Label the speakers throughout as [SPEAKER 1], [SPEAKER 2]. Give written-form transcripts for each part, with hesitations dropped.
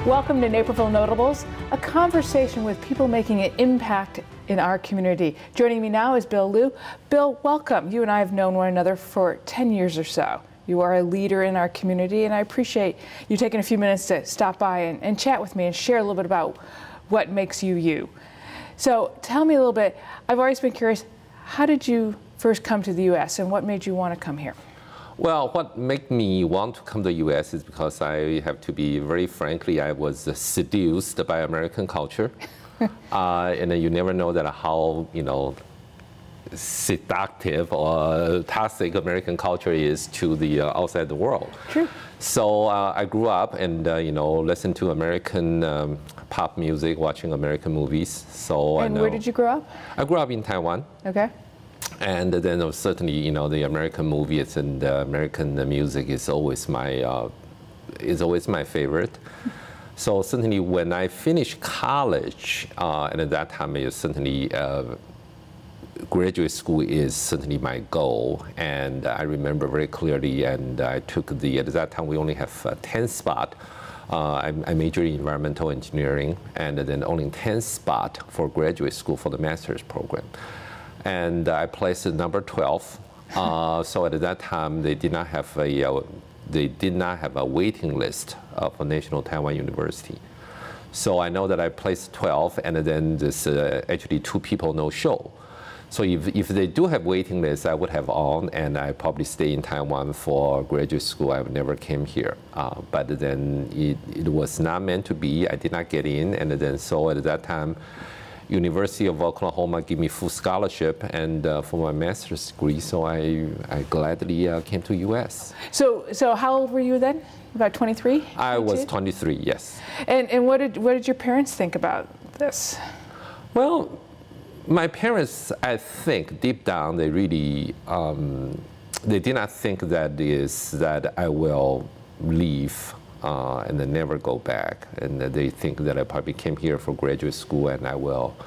[SPEAKER 1] Welcome to Naperville Notables, a conversation with people making an impact in our community. Joining me now is Bill Liu. Bill, welcome. You and I have known one another for 10 years or so. You are a leader in our community, and I appreciate you taking a few minutes to stop by and chat with me and share a little bit about what makes you you. So tell me a little bit. I've always been curious, how did you first come to the U.S. and what made you want to come here?
[SPEAKER 2] Well, what made me want to come to the U.S. is because I have to be very frankly, I was seduced by American culture. And you never know that how, seductive or toxic American culture is to the outside the world.
[SPEAKER 1] True.
[SPEAKER 2] So I grew up and, listened to American pop music, watching American movies. So
[SPEAKER 1] and where did you grow up?
[SPEAKER 2] I grew up in Taiwan. Okay. And then certainly, the American movies and American music is always my favorite. So certainly, when I finished college, and at that time, it certainly graduate school is certainly my goal. And I remember very clearly, and I took at that time we only have 10 spot. I majored in environmental engineering, and then only 10 spot for graduate school for the master's program. And I placed at number 12. So at that time, they did not have a waiting list for National Taiwan University. So I know that I placed 12, and then there's actually 2 people no show. So if they do have waiting lists, I would have on, and I probably stay in Taiwan for graduate school. I never came here. But then it was not meant to be. I did not get in, and then so at that time, University of Oklahoma gave me full scholarship and for my master's degree, so I gladly came to U.S.
[SPEAKER 1] So how old were you then? About 23?
[SPEAKER 2] I was 23, yes.
[SPEAKER 1] And what did your parents think about this?
[SPEAKER 2] Well, my parents, I think, deep down, they really, they did not think that I will leave and then never go back. And they think that I probably came here for graduate school and I will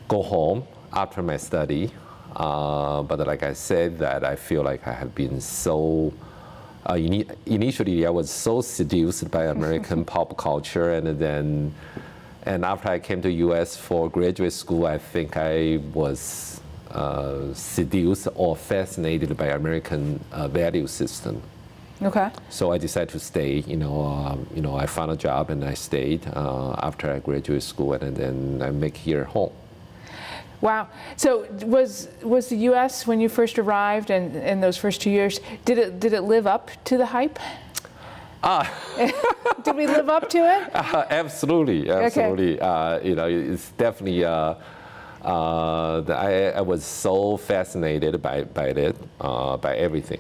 [SPEAKER 2] go home after my study. But like I said, that I feel like I have been so, initially I was so seduced by American pop culture, and after I came to US for graduate school, I think I was seduced or fascinated by American value system.
[SPEAKER 1] Okay.
[SPEAKER 2] So I decided to stay. I found a job and I stayed after I graduated school, and then I make here home.
[SPEAKER 1] Wow. So was the U.S. when you first arrived and in those first 2 years, did it live up to the hype? Did we live up to it?
[SPEAKER 2] Absolutely, absolutely. Okay. It's definitely. I was so fascinated by it, by everything.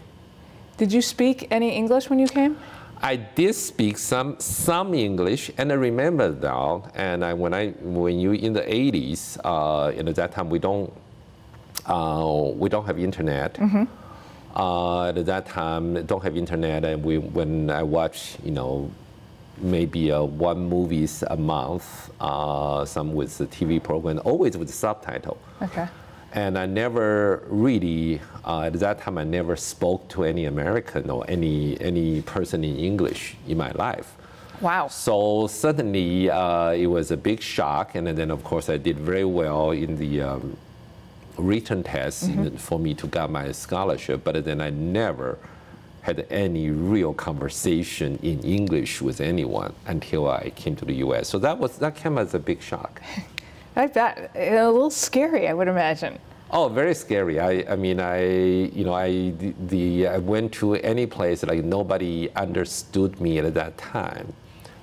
[SPEAKER 1] Did you speak any English when you came?
[SPEAKER 2] I did speak some English, and I remember now. And when you in the 80s, at that time we don't have internet. Mm-hmm. At that time, don't have internet, and when I watch, maybe one movies a month, some with the TV program, always with the subtitle. Okay. And I never really, at that time, I never spoke to any American or any person in English in my life.
[SPEAKER 1] Wow.
[SPEAKER 2] So suddenly, it was a big shock. And then, of course, I did very well in the written test for me to get my scholarship. But then I never had any real conversation in English with anyone until I came to the U.S. So that came as a big shock.
[SPEAKER 1] I bet. A little scary, I would imagine.
[SPEAKER 2] Oh, very scary. I went to any place, like nobody understood me at that time.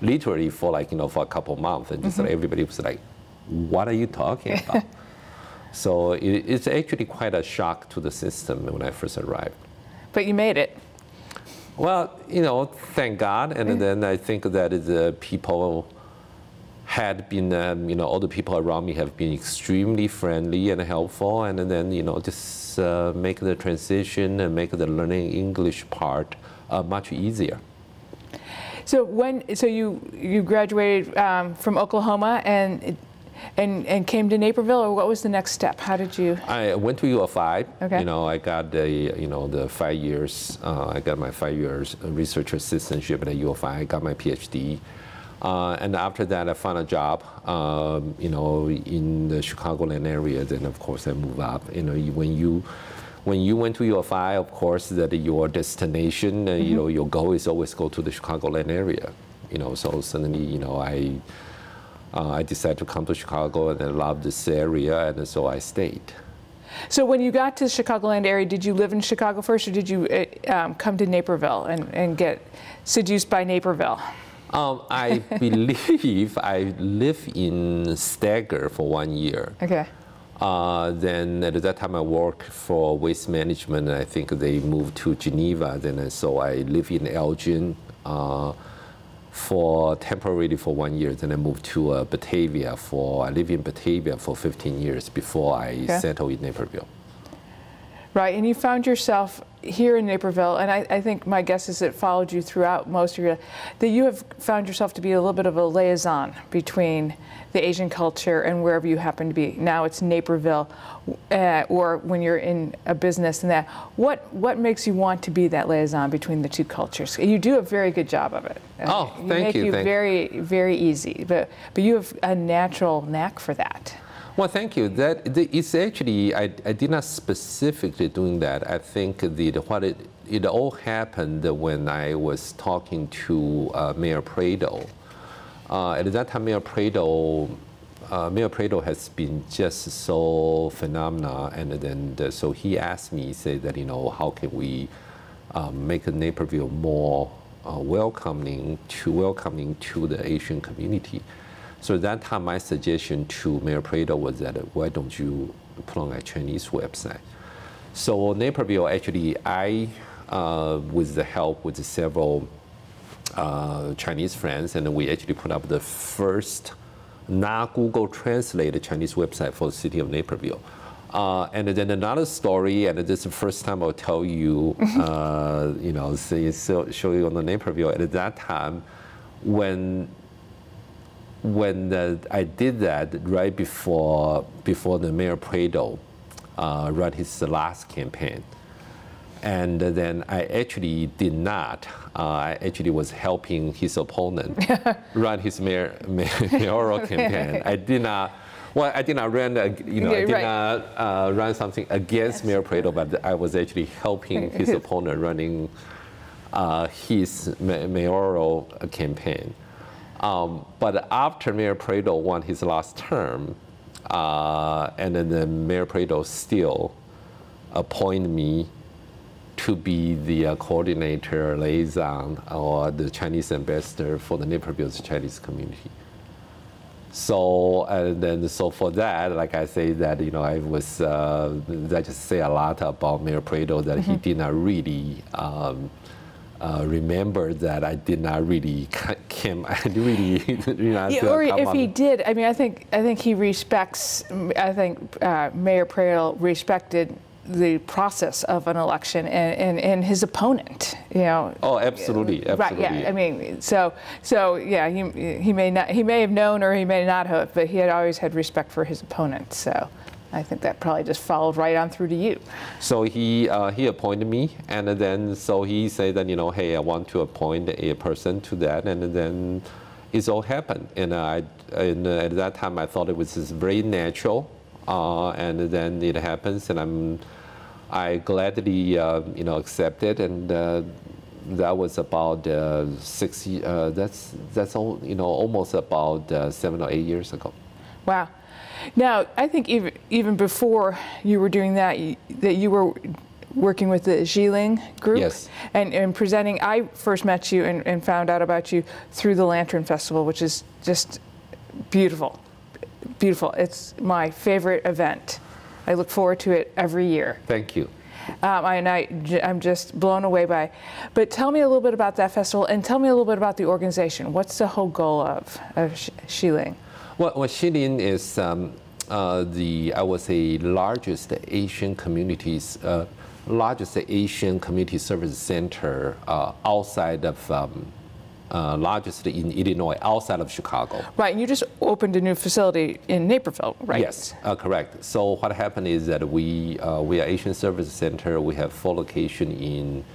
[SPEAKER 2] Literally for for a couple of months, and just everybody was like, "What are you talking about?" So it's actually quite a shock to the system when I first arrived.
[SPEAKER 1] But you made it.
[SPEAKER 2] Well, thank God, and then I think that the people had been, all the people around me have been extremely friendly and helpful, and then, just make the transition and make the learning English part much easier.
[SPEAKER 1] So you graduated from Oklahoma and came to Naperville, or what was the next step? How did you?
[SPEAKER 2] I went to U of I.
[SPEAKER 1] Okay.
[SPEAKER 2] I got the 5 years. I got my 5 years research assistantship at U of I. I got my PhD. And after that, I found a job, you know, in the Chicagoland area. Then, of course, I moved up. You know, when you went to UFI, of course, that your destination, you know, your goal is always go to the Chicagoland area. You know, so suddenly, you know, I decided to come to Chicago, and I loved this area, and so I stayed.
[SPEAKER 1] So when you got to the Chicagoland area, did you live in Chicago first, or did you come to Naperville and get seduced by Naperville?
[SPEAKER 2] I believe I lived in Stagger for 1 year.
[SPEAKER 1] Okay.
[SPEAKER 2] Then at that time I worked for waste management, and I think they moved to Geneva. Then so I lived in Elgin temporarily for 1 year. Then I moved to Batavia I lived in Batavia for 15 years before I settled in Naperville.
[SPEAKER 1] Right, and you found yourself here in Naperville, and I think my guess is it followed you throughout most of your life, that you have found yourself to be a little bit of a liaison between the Asian culture and wherever you happen to be. Now it's Naperville, or when you're in a business and that. What makes you want to be that liaison between the two cultures? You do a very good job of it.
[SPEAKER 2] Oh, thank you.
[SPEAKER 1] You make it very, very easy, but you have a natural knack for that.
[SPEAKER 2] Well, thank you. It's actually, I did not specifically doing that. I think it all happened when I was talking to Mayor Prado. At that time, Mayor Prado has been just so phenomenal, and then so he asked me, say that, you know, how can we make Naperville more welcoming to the Asian community. So at that time, my suggestion to Mayor Prado was that why don't you put on a Chinese website? So Naperville, actually, with the help with several Chinese friends, and we actually put up the first non-Google translated Chinese website for the city of Naperville. And then another story, and this is the first time I'll tell you, you know, show you on the Naperville. At that time, when I did that right before the Mayor Prado ran his last campaign, and then I actually did not. I actually was helping his opponent run his mayoral campaign. I did not. Well, I did not run. You know, I did not run something against Mayor Prado, but I was actually helping his opponent running his mayoral campaign. But after Mayor Prado won his last term, and then Mayor Prado still appointed me to be the coordinator, liaison, or the Chinese ambassador for the Naperville's Chinese community. So, and then so for that, like I say that, you know, that just say a lot about Mayor Prado, that he did not really remember that I did not really
[SPEAKER 1] or if he did, I mean, I think he respects. I think Mayor Prado respected the process of an election and his opponent. You know.
[SPEAKER 2] Oh, absolutely, absolutely.
[SPEAKER 1] Right. Yeah. I mean, so yeah. He may have known or he may not have, but he had always had respect for his opponent. So. I think that probably just followed right on through to you. So
[SPEAKER 2] he appointed me, and then so he said that, you know, hey, I want to appoint a person to that, and then it all happened. And at that time I thought it was just very natural, and then it happens, and I gladly you know, accepted, and that was about 6 years. That's all, you know, almost about 7 or 8 years ago.
[SPEAKER 1] Wow. Now, I think even before you were doing that, you were working with the Xiling group.
[SPEAKER 2] Yes.
[SPEAKER 1] And presenting. I first met you and found out about you through the Lantern Festival, which is just beautiful. Beautiful. It's my favorite event. I look forward to it every year.
[SPEAKER 2] Thank you.
[SPEAKER 1] I'm just blown away by it. But tell me a little bit about that festival, and tell me a little bit about the organization. What's the whole goal of Xiling?
[SPEAKER 2] Well, Xiling is I would say largest Asian community service center outside of largest in Illinois, outside of Chicago.
[SPEAKER 1] Right, and you just opened a new facility in Naperville, right?
[SPEAKER 2] Yes, correct. So what happened is that we are Asian Service Center. We have 4 locations in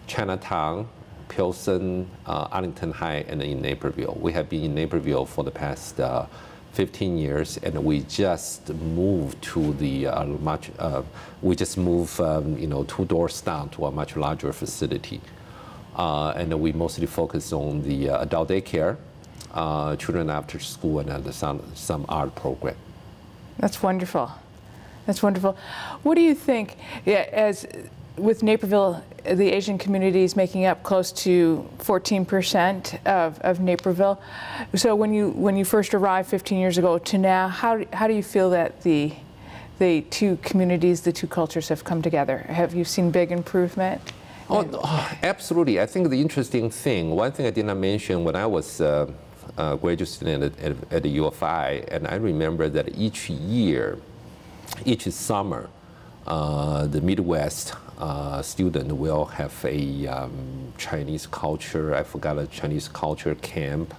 [SPEAKER 2] Chinatown, Pilsen, Arlington High, and in Naperville. We have been in Naperville for the past 15 years, and we just moved to the we just moved 2 doors down to a much larger facility. And we mostly focus on the adult daycare, children after school, and some art program.
[SPEAKER 1] That's wonderful. That's wonderful. What do you think, as with Naperville, the Asian community is making up close to 14% of Naperville. So when you first arrived 15 years ago to now, how do you feel that the two communities, the two cultures have come together? Have you seen big improvement?
[SPEAKER 2] Oh, absolutely. I think the interesting thing, one thing I did not mention when I was a graduate student at the U of I, and I remember that each summer, the Midwest student will have a Chinese culture, I forgot, a Chinese culture camp.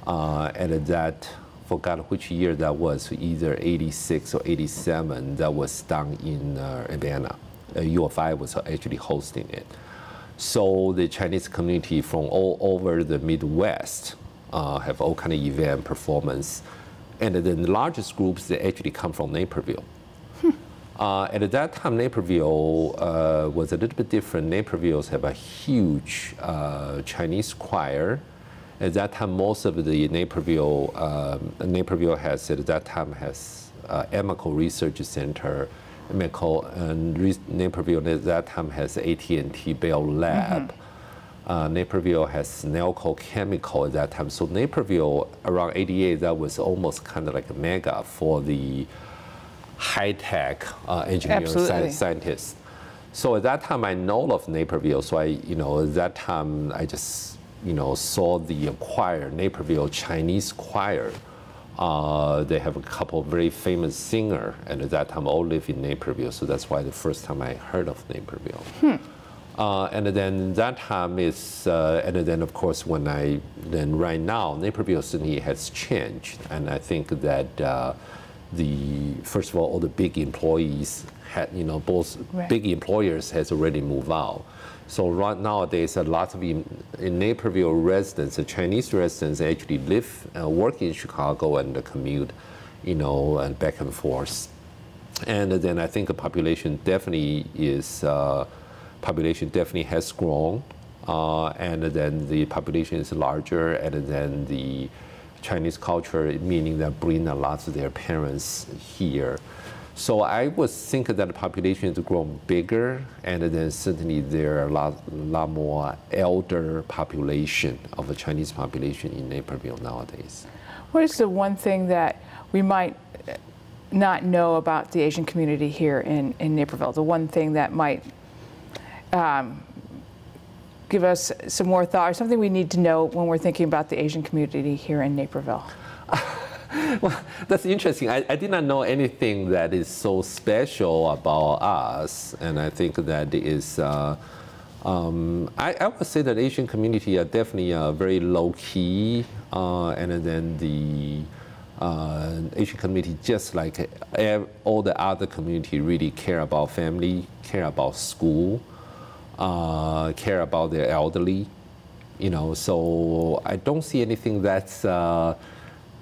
[SPEAKER 2] And that, forgot which year that was, either 86 or 87, that was done in Atlanta. U of I was actually hosting it. So the Chinese community from all over the Midwest have all kind of event, performance. And the largest groups, they actually come from Naperville. At that time, Naperville was a little bit different. Naperville's have a huge Chinese choir. At that time, most of the Naperville has, at that time, has Amical Research Center. Naperville at that time has AT&T Bell Lab. Naperville has Snelco Chemical at that time. So Naperville, around 88, that was almost kind of like a mega for the high-tech engineering scientists. So at that time, I know of Naperville. So at that time, I just, saw the choir, Naperville Chinese choir. They have a couple of very famous singers, and at that time, all live in Naperville. So that's why the first time I heard of Naperville. And then that time is, and then of course, right now, Naperville certainly has changed. And I think that first of all the big employees had, both big employers has already moved out. So right nowadays, a lot of in Naperville residents, the Chinese residents actually live, work in Chicago and commute, and back and forth. And then I think the population definitely has grown, and then the population is larger, and then the Chinese culture, meaning that bring a lot of their parents here. So I would think that the population has grown bigger, and then certainly there are a lot more elder population of the Chinese population in Naperville nowadays.
[SPEAKER 1] What is the one thing that we might not know about the Asian community here in Naperville? The one thing that might give us some more thought, or something we need to know when we're thinking about the Asian community here in Naperville?
[SPEAKER 2] Well, that's interesting. I did not know anything that is so special about us, and I think that is, I would say that Asian community are definitely very low-key, and then the Asian community, just like all the other community, really care about family, care about school, care about their elderly, so I don't see anything that's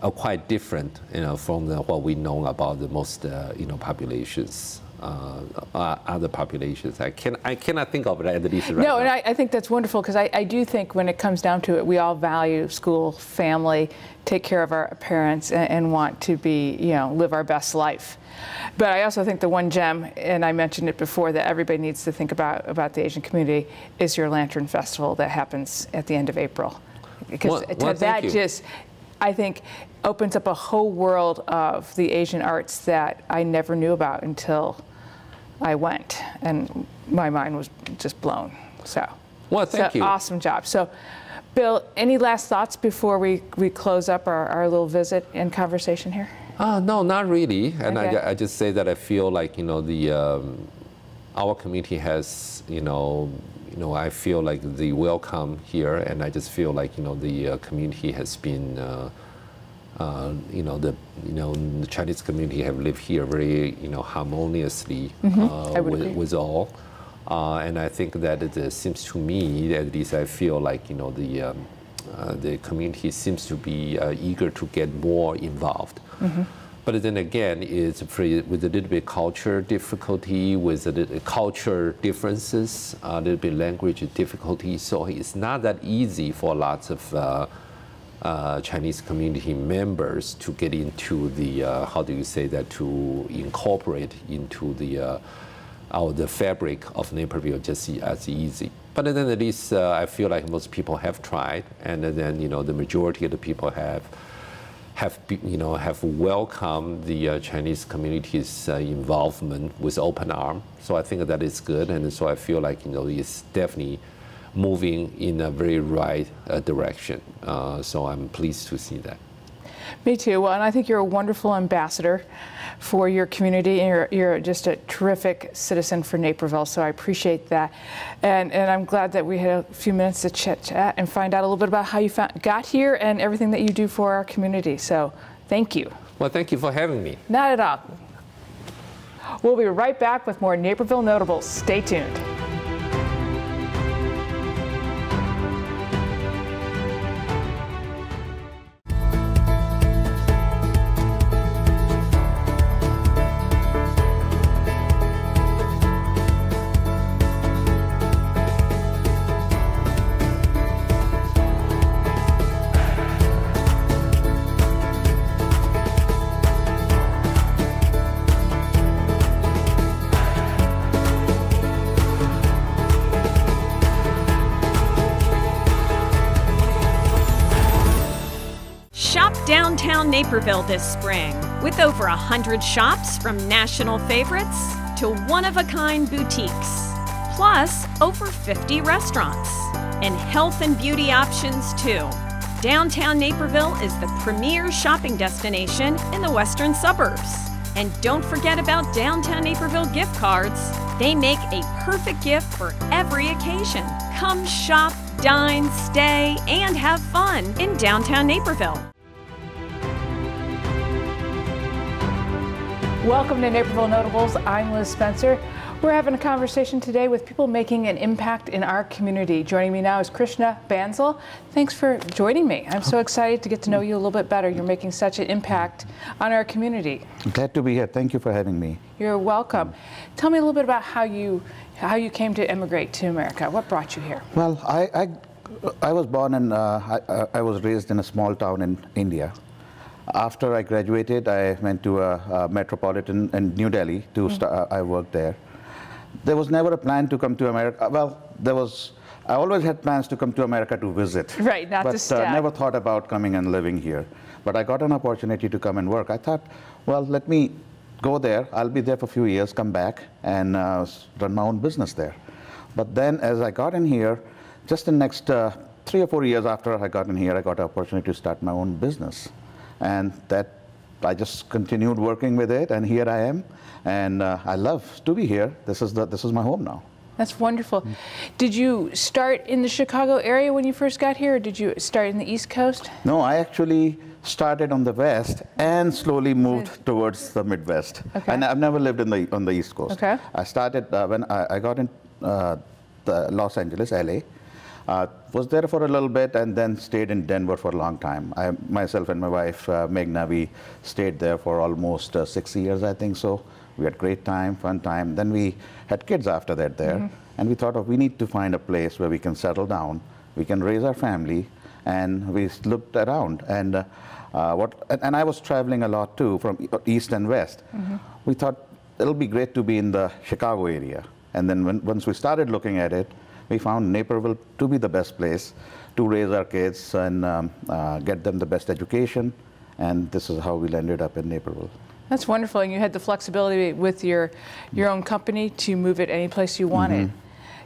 [SPEAKER 2] are quite different, from what we know about the most, populations, other populations. I cannot think of it at least right now.
[SPEAKER 1] No, and I think that's wonderful, because I do think when it comes down to it, we all value school, family, take care of our parents, and want to be, live our best life. But I also think the one gem, and I mentioned it before, that everybody needs to think about the Asian community is your Lantern Festival that happens at the end of April. Because that just, I think, opens up a whole world of the Asian arts that I never knew about until I went, and my mind was just blown. So,
[SPEAKER 2] well, thank you.
[SPEAKER 1] Awesome job. So, Bill, any last thoughts before we close up our little visit and conversation here?
[SPEAKER 2] No, not really. And
[SPEAKER 1] okay.
[SPEAKER 2] I just say that I feel like our community has I feel like the welcome here, and I just feel like the community has been the Chinese community have lived here very harmoniously with all. And I think that it seems to me, at least I feel like, you know, the community seems to be eager to get more involved. But then again, it's with a little bit culture difficulty, with a little culture differences, a little bit language difficulty. So it's not that easy for lots of Chinese community members to get into the, how do you say that, to incorporate into the fabric of Naperville just as easy. But then at least I feel like most people have tried, and then, you know, the majority of the people have welcomed the Chinese community's involvement with open arms. So I think that is good, and so I feel like, you know, it's definitely moving in a very right direction. So I'm pleased to see that.
[SPEAKER 1] Me too. Well, and I think you're a wonderful ambassador for your community, and you're just a terrific citizen for Naperville, so I appreciate that. And I'm glad that we had a few minutes to chat and find out a little bit about how you got here and everything that you do for our community. So thank you.
[SPEAKER 2] Well, thank you for having me.
[SPEAKER 1] Not at all. We'll be right back with more Naperville Notables. Stay tuned.
[SPEAKER 3] Downtown Naperville this spring, with over 100 shops from national favorites to one-of-a-kind boutiques, plus over 50 restaurants, and health and beauty options too. Downtown Naperville is the premier shopping destination in the western suburbs. And don't forget about Downtown Naperville gift cards. They make a perfect gift for every occasion. Come shop, dine, stay, and have fun in Downtown Naperville.
[SPEAKER 1] Welcome to Naperville Notables. I'm Liz Spencer. We're having a conversation today with people making an impact in our community. Joining me now is Krishna Bansal. Thanks for joining me. I'm so excited to get to know you a little bit better. You're making such an impact on our community.
[SPEAKER 4] Glad to be here. Thank you for having me.
[SPEAKER 1] You're welcome. Tell me a little bit about how you came to immigrate to America. What brought you here?
[SPEAKER 4] Well, I was born in, I was raised in a small town in India. After I graduated, I went to a metropolitan in New Delhi to start. I worked there. There was never a plan to come to America. Well, I always had plans to come to America to visit.
[SPEAKER 1] Right, not to stay.
[SPEAKER 4] But never thought about coming and living here. But I got an opportunity to come and work. I thought, well, let me go there. I'll be there for a few years, come back, and run my own business there. But then as I got in here, just the next 3 or 4 years after I got in here, I got an opportunity to start my own business. And that I just continued working with it, and here I am, and I love to be here. This is my home now.
[SPEAKER 1] That's wonderful. Did you start in the Chicago area when you first got here, or did you start in the East Coast?
[SPEAKER 4] No, I actually started on the West and slowly moved towards the Midwest.
[SPEAKER 1] Okay.
[SPEAKER 4] And I've never lived on the East Coast.
[SPEAKER 1] Okay.
[SPEAKER 4] I started when I got in Los Angeles, LA. Was there for a little bit and then stayed in Denver for a long time. Myself and my wife, Meghna, we stayed there for almost 6 years, I think so. We had great time, fun time. Then we had kids after that there. And we thought, we need to find a place where we can settle down, we can raise our family, and we looked around. And I was traveling a lot too, from East and West. We thought it'll be great to be in the Chicago area. And then once we started looking at it, we found Naperville to be the best place to raise our kids and get them the best education, and this is how we ended up in Naperville.
[SPEAKER 1] That's wonderful, and you had the flexibility with your own company to move it any place you wanted.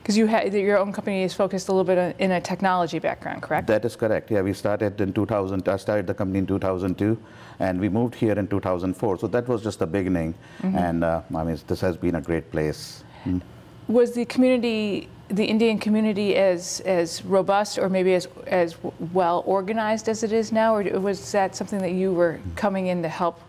[SPEAKER 1] Because your own company is focused a little bit in a technology background, correct?
[SPEAKER 4] That is correct. Yeah, we started in 2000. I started the company in 2002, and we moved here in 2004. So that was just the beginning, and I mean, this has been a great place.
[SPEAKER 1] Was the community, the Indian community, as robust or maybe as well organized as it is now, or was that something that you were coming in to help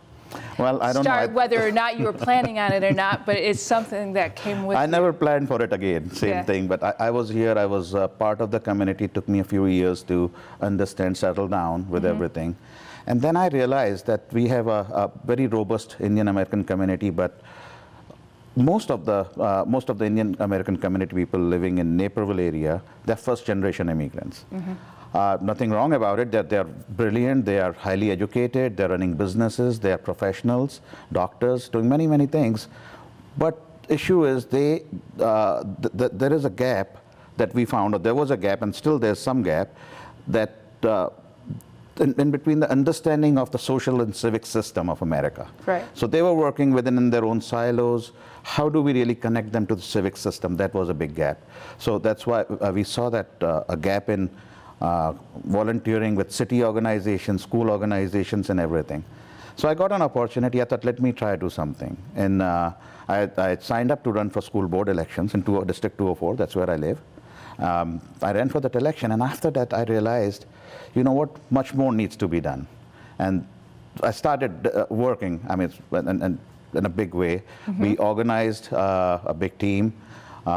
[SPEAKER 4] Well, I don't
[SPEAKER 1] start,
[SPEAKER 4] know.
[SPEAKER 1] whether or not you were planning on it or not, but it's something that came with
[SPEAKER 4] I
[SPEAKER 1] you.
[SPEAKER 4] never planned for it again, same thing. But I was here, I was part of the community. It took me a few years to understand, settle down with everything. And then I realized that we have a very robust Indian American community, but most of the Indian American community people living in Naperville area, they're first generation immigrants. Nothing wrong about it. They're brilliant. They are highly educated. They're running businesses. They are professionals, doctors, doing many, many things. But issue is there is a gap that we found, or there was a gap, and still there's some gap, that in between the understanding of the social and civic system of America.
[SPEAKER 1] Right.
[SPEAKER 4] So they were working within their own silos. How do we really connect them to the civic system? That was a big gap. So that's why we saw that a gap in volunteering with city organizations, school organizations, and everything. So I got an opportunity. I thought, let me try to do something. And I signed up to run for school board elections in District 204. That's where I live. I ran for that election, and after that, I realized, you know what, much more needs to be done. And I started working, I mean, in a big way. We organized a big team.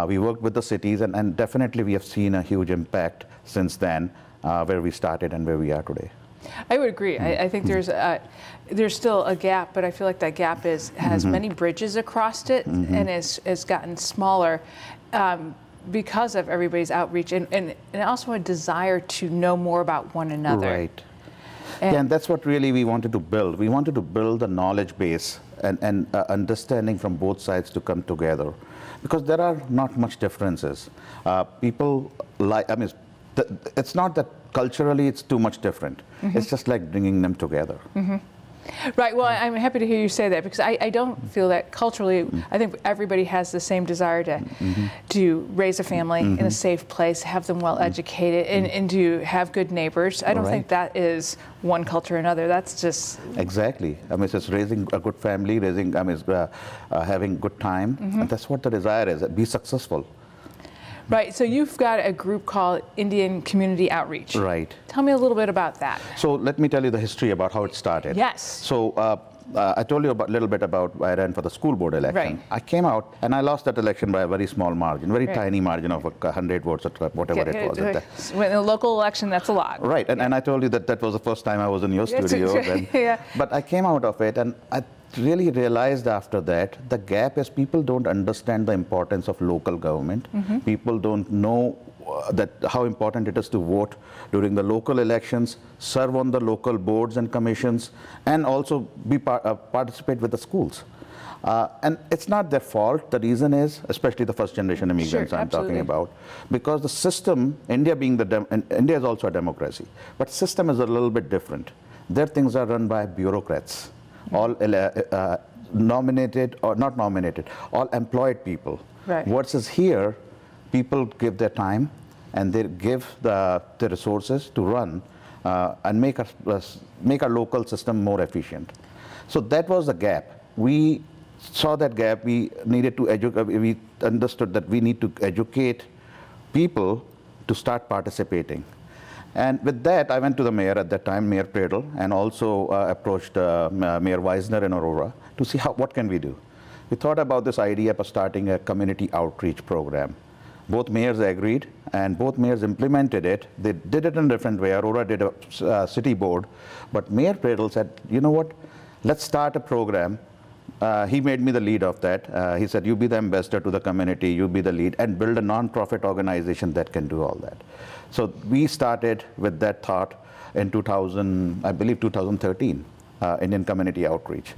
[SPEAKER 4] We worked with the cities, and definitely we have seen a huge impact since then, where we started and where we are today.
[SPEAKER 1] I would agree. I think there's still a gap, but I feel like that gap has many bridges across it, and has gotten smaller because of everybody's outreach and also a desire to know more about one another.
[SPEAKER 4] Right. And that's what really we wanted to build. We wanted to build a knowledge base and understanding from both sides to come together, because there are not much differences. People like, I mean, it's not that culturally it's too much different. It's just like bringing them together.
[SPEAKER 1] Right. Well, I'm happy to hear you say that, because I don't feel that culturally. I think everybody has the same desire to raise a family in a safe place, have them well educated, and to have good neighbors. I don't think that is one culture or another. That's just
[SPEAKER 4] exactly. I mean, it's just raising a good family, raising. I mean, having good time. And that's what the desire is. Be successful.
[SPEAKER 1] Right. So you've got a group called Indian Community Outreach.
[SPEAKER 4] Right.
[SPEAKER 1] Tell me a little bit about that.
[SPEAKER 4] So let me tell you the history about how it started.
[SPEAKER 1] Yes.
[SPEAKER 4] So I told you a little bit about why I ran for the school board election.
[SPEAKER 1] Right.
[SPEAKER 4] I came out and I lost that election by a very small margin, very tiny margin of 100 votes or whatever it was.
[SPEAKER 1] In a local election, that's a lot.
[SPEAKER 4] Right. And I told you that was the first time I was in your studio. But I came out of it, and I really realized after that the gap is people don't understand the importance of local government. People don't know how important it is to vote during the local elections, serve on the local boards and commissions, and also participate with the schools. And it's not their fault. The reason is, especially the first generation immigrants I'm talking about, because the system, India being India is also a democracy, but system is a little bit different. Their things are run by bureaucrats, all nominated or not nominated, all employed people.
[SPEAKER 1] Right.
[SPEAKER 4] Versus here, people give their time and they give the resources to run and make our local system more efficient. So that was the gap. We saw that gap. We needed to educate. We understood that we need to educate people to start participating. And with that, I went to the mayor at that time, Mayor Pradel, and also approached Mayor Weisner in Aurora to see what can we do. We thought about this idea of starting a community outreach program. Both mayors agreed, and both mayors implemented it. They did it in a different way. Aurora did a city board, but Mayor Pradel said, you know what, let's start a program. He made me the lead of that. He said, you be the ambassador to the community, you be the lead, and build a non-profit organization that can do all that. So we started with that thought in 2013, Indian Community Outreach.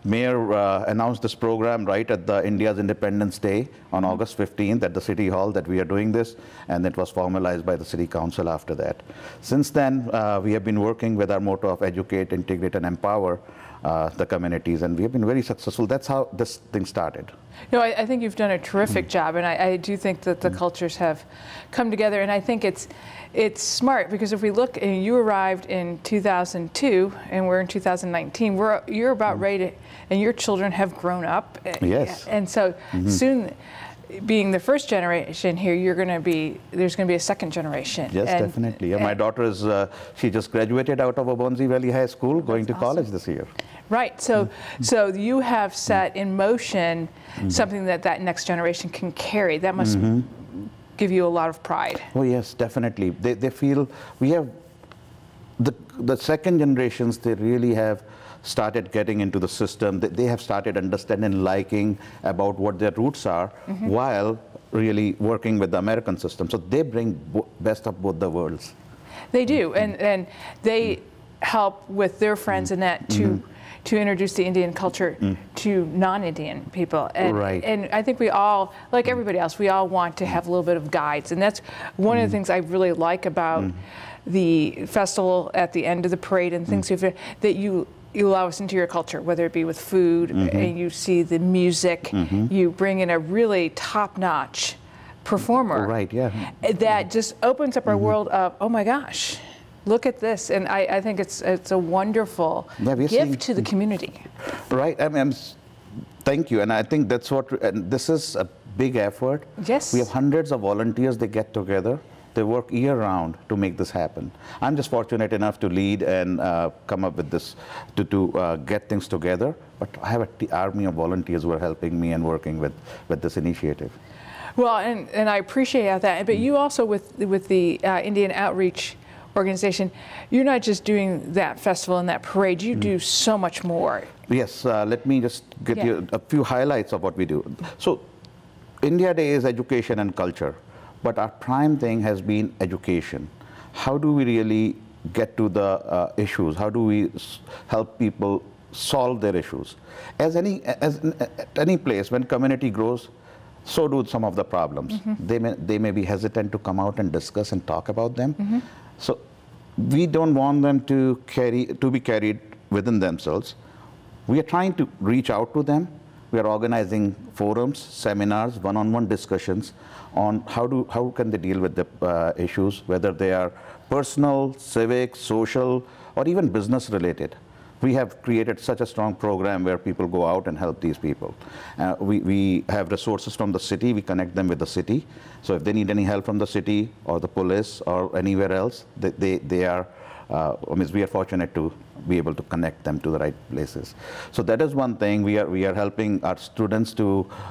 [SPEAKER 4] Mayor announced this program right at the India's Independence Day on August 15th at the City Hall that we are doing this, and it was formalized by the City Council after that. Since then, we have been working with our motto of educate, integrate, and empower the communities, and we have been very successful. That's how this thing started.
[SPEAKER 1] No, I think you've done a terrific job, and I do think that the cultures have come together, and I think it's smart, because if we look, and you arrived in 2002, and we're in 2019, you're about ready to, and your children have grown up.
[SPEAKER 4] Yes.
[SPEAKER 1] And so soon, being the first generation here, there's going to be a second generation.
[SPEAKER 4] Yes, definitely. My daughter is, she just graduated out of Obonzi Valley High School, going to college this year.
[SPEAKER 1] Right. So, so you have set in motion something that next generation can carry. That must give you a lot of pride.
[SPEAKER 4] Oh yes, definitely. They feel we have the second generations. They really have started getting into the system. They have started understanding, liking about what their roots are, while really working with the American system. So they bring best of both the worlds.
[SPEAKER 1] They do, and they help with their friends in that to introduce the Indian culture to non-Indian people. And,
[SPEAKER 4] Right.
[SPEAKER 1] and I think we all, like everybody else, we all want to have a little bit of guides. And that's one of the things I really like about the festival at the end of the parade and things that you allow us into your culture, whether it be with food, and you see the music, you bring in a really top-notch performer.
[SPEAKER 4] Right, yeah.
[SPEAKER 1] That just opens up our world of, oh my gosh, look at this. And I think it's a wonderful gift to the community.
[SPEAKER 4] Right, thank you. And I think that's what, and this is a big effort.
[SPEAKER 1] Yes.
[SPEAKER 4] We have hundreds of volunteers, they get together. They work year-round to make this happen. I'm just fortunate enough to lead and come up with this, to get things together. But I have an army of volunteers who are helping me and working with this initiative.
[SPEAKER 1] Well, and I appreciate that. But you also, with the Indian Outreach Organization, you're not just doing that festival and that parade. You do so much more.
[SPEAKER 4] Yes, let me just give you a few highlights of what we do. So, India Day is education and culture. But our prime thing has been education. How do we really get to the issues? How do we help people solve their issues? At any place, when community grows, so do some of the problems. They may be hesitant to come out and discuss and talk about them. So we don't want them to be carried within themselves. We are trying to reach out to them. We are organizing forums, seminars, one-on-one discussions on how can they deal with the issues, whether they are personal, civic, social, or even business related. We have created such a strong program where people go out and help these people. We have resources from the city. We connect them with the city. So if they need any help from the city or the police or anywhere else, we are fortunate to be able to connect them to the right places. So that is one thing. We are helping our students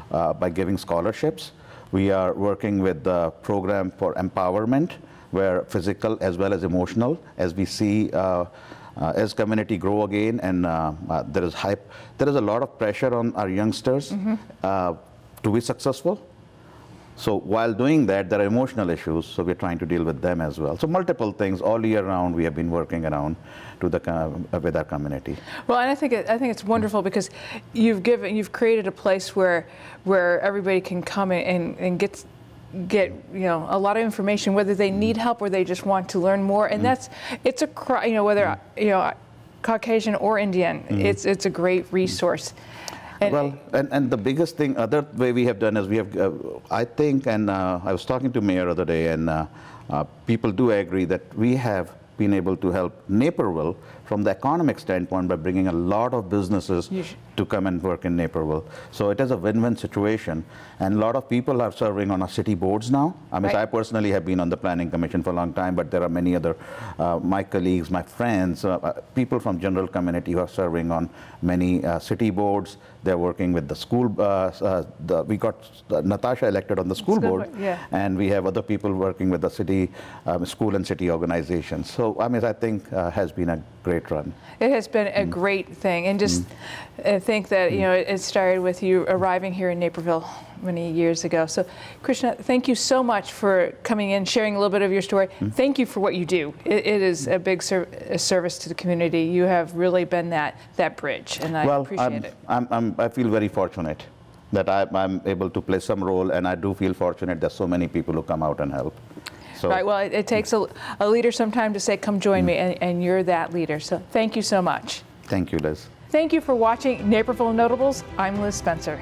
[SPEAKER 4] by giving scholarships. We are working with the program for empowerment, where physical as well as emotional, as we see as community grow again, and there is a lot of pressure on our youngsters to be successful. So while doing that, there are emotional issues, so we're trying to deal with them as well. So multiple things all year round we have been working around with our community. Well,
[SPEAKER 1] and I think it's wonderful because you've created a place where everybody can come and get a lot of information, whether they need help or they just want to learn more. And it's whether Caucasian or Indian, it's a great resource.
[SPEAKER 4] And the biggest thing, other way we have done is we have, I think, and I was talking to Mayor the other day, and people do agree that we have been able to help Naperville from the economic standpoint by bringing a lot of businesses to come and work in Naperville. So it is a win-win situation, and a lot of people are serving on our city boards now. I mean, I personally have been on the Planning Commission for a long time, but there are many other, my colleagues, my friends, people from general community who are serving on many city boards. They're working with the school, we got Natasha elected on the school board, and we have other people working with the city, school and city organizations. So, I mean, I think has been a great run.
[SPEAKER 1] It has been a great thing, and just think that it started with you arriving here in Naperville many years ago. So, Krishna, thank you so much for coming in, sharing a little bit of your story. Thank you for what you do. It is a big service to the community. You have really been that bridge, and I appreciate it.
[SPEAKER 4] I feel very fortunate that I'm able to play some role, and I do feel fortunate that so many people who come out and help. So,
[SPEAKER 1] right, well, it takes a leader sometime to say, come join me, and you're that leader. So thank you so much.
[SPEAKER 4] Thank you, Liz.
[SPEAKER 1] Thank you for watching Naperville Notables. I'm Liz Spencer.